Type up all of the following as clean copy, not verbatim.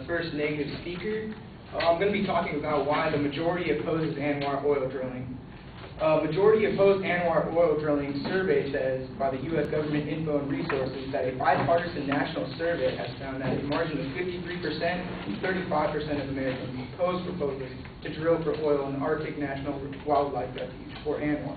first negative speaker. I'm going to be talking about why the majority opposes Anwr oil drilling. Majority opposed Anwr oil drilling survey says by the U.S. Government Info and Resources that a bipartisan national survey has found that a margin of 53% and 35% of Americans oppose proposals to drill for oil in the Arctic National Wildlife Refuge, or Anwr.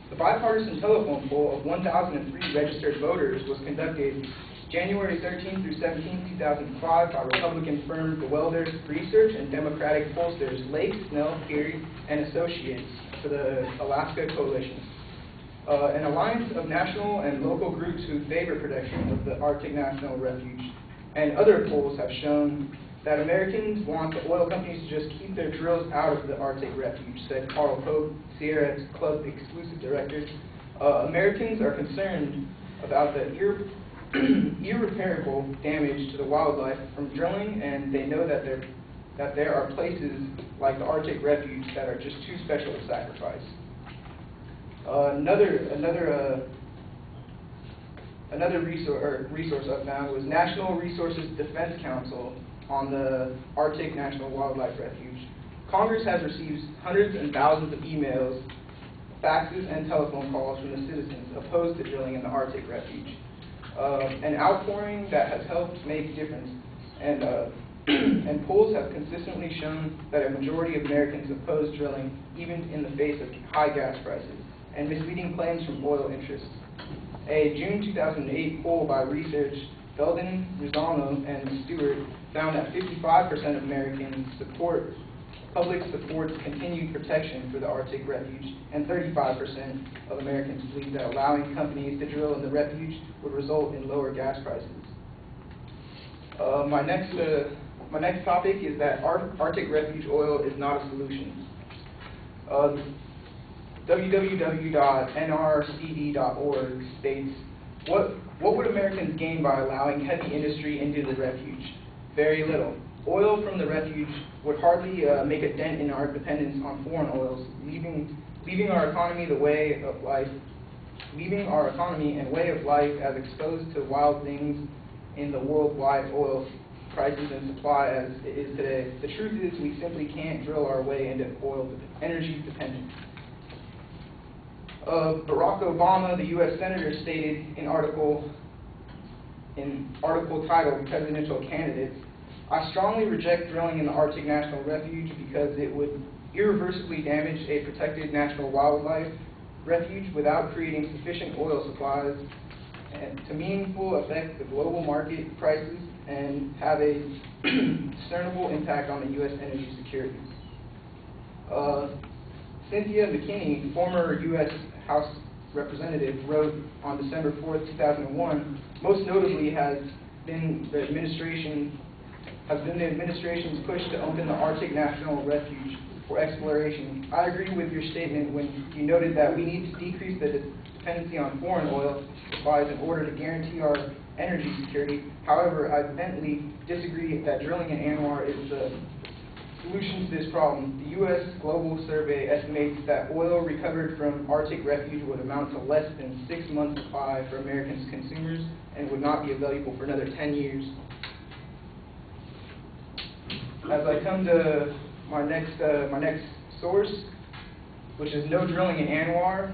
The bipartisan telephone poll of 1,003 registered voters was conducted January 13 through 17, 2005 by Republican firm Welder Research and Democratic pollsters Lake, Snell, Geary, and Associates for the Alaska Coalition, an alliance of national and local groups who favor protection of the Arctic National Refuge. And other polls have shown that Americans want the oil companies to just keep their drills out of the Arctic Refuge, said Carl Pope, Sierra Club exclusive director. Americans are concerned about the irreparable damage to the wildlife from drilling, and they know that there are places like the Arctic Refuge that are just too special to sacrifice. Another resource I found was National Resources Defense Council on the Arctic National Wildlife Refuge. Congress has received hundreds and thousands of emails, faxes, and telephone calls from the citizens opposed to drilling in the Arctic Refuge. An outpouring that has helped make a difference, and polls have consistently shown that a majority of Americans oppose drilling even in the face of high gas prices and misleading claims from oil interests. A June 2008 poll by Research, Belden, Rizano, and Stewart found that 55% of Americans public supports continued protection for the Arctic Refuge, and 35% of Americans believe that allowing companies to drill in the refuge would result in lower gas prices. My next topic is that Arctic Refuge oil is not a solution. www.Anwr.Mpg states, what would Americans gain by allowing heavy industry into the refuge? Very little. Oil from the refuge would hardly make a dent in our dependence on foreign oils, leaving our economy and way of life as exposed to wild things in the worldwide oil prices and supply as it is today. The truth is we simply can't drill our way into oil energy dependence. Barack Obama, the U.S. Senator, stated in article titled Presidential Candidates, I strongly reject drilling in the Arctic National Refuge because it would irreversibly damage a protected national wildlife refuge without creating sufficient oil supplies and to meaningfully affect the global market prices and have a discernible impact on the U.S. energy security. Cynthia McKinney, former U.S. House Representative, wrote on December 4, 2001, most notably has been the administration's push to open the Arctic National Refuge for exploration. I agree with your statement when you noted that we need to decrease the dependency on foreign oil supplies in order to guarantee our energy security. However, I vehemently disagree that drilling in Anwr is the solution to this problem. The U.S. Global Survey estimates that oil recovered from Arctic Refuge would amount to less than 6 months' supply for American consumers and would not be available for another 10 years. As I come to my next source, which is no drilling in Anwr,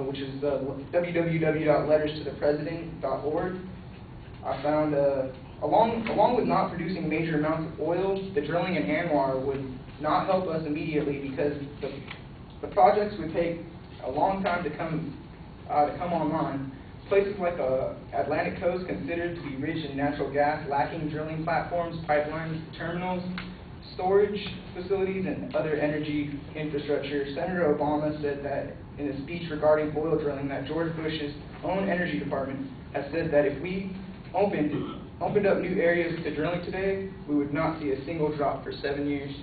which is www.letterstothepresident.org, I found along with not producing major amounts of oil, the drilling in Anwr would not help us immediately because the projects would take a long time to come online. Places like the Atlantic coast considered to be rich in natural gas, lacking drilling platforms, pipelines, terminals, storage facilities, and other energy infrastructure. Senator Obama said that in a speech regarding oil drilling that George Bush's own energy department has said that if we opened up new areas to drilling today, we would not see a single drop for 7 years.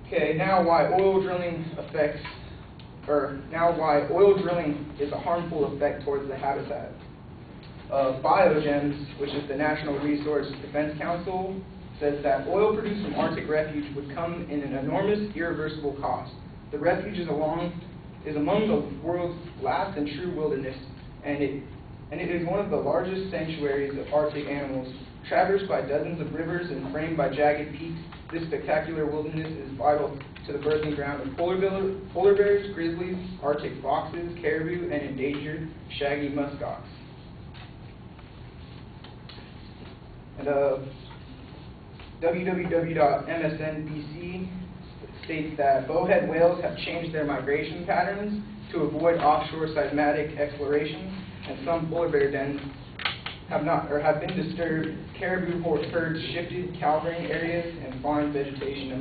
Okay, now why oil drilling is a harmful effect towards the habitat. Biogems, which is the National Resource Defense Council, says that oil produced from Arctic Refuge would come in an enormous, irreversible cost. The refuge is among the world's last and true wilderness, and it is one of the largest sanctuaries of Arctic animals Traversed by dozens of rivers and framed by jagged peaks, this spectacular wilderness is vital to the birthing ground of polar bears, grizzlies, Arctic foxes, caribou, and endangered shaggy muskox. And www.MSNBC states that bowhead whales have changed their migration patterns to avoid offshore seismic exploration, and some polar bear dens have been disturbed. Caribou herds shifted calving areas and farmed vegetation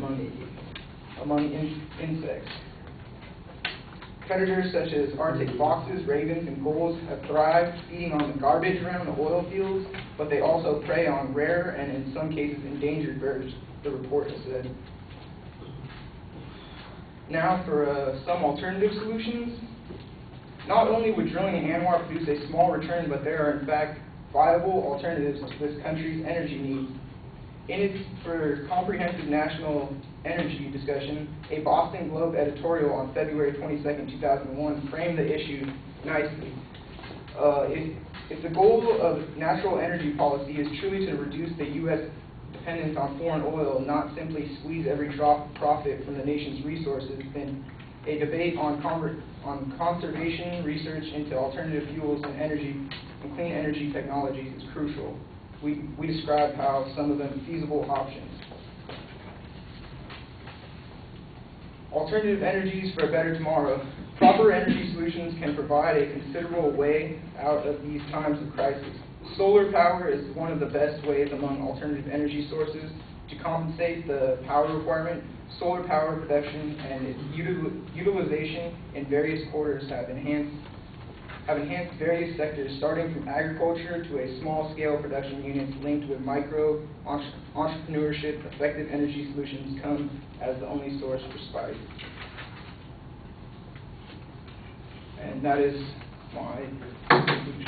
among insects. Predators such as Arctic foxes, ravens, and gulls have thrived, feeding on the garbage around the oil fields, but they also prey on rare and, in some cases, endangered birds, the report has said. Now for some alternative solutions. Not only would drilling in Anwr produce a small return, but there are in fact viable alternatives to this country's energy needs. In its comprehensive national energy discussion, a Boston Globe editorial on February 22, 2001 framed the issue nicely. If the goal of natural energy policy is truly to reduce the U.S. dependence on foreign oil, not simply squeeze every drop of profit from the nation's resources, then a debate on conservation, research into alternative fuels and clean energy technologies is crucial. We describe how some of them feasible options. Alternative energies for a better tomorrow. Proper energy solutions can provide a considerable way out of these times of crisis. Solar power is one of the best ways among alternative energy sources to compensate the power requirement. Solar power production and its utilization in various quarters have enhanced various sectors, starting from agriculture to a small-scale production units linked with micro entrepreneurship. Effective energy solutions come as the only source for spice. And that is my conclusion.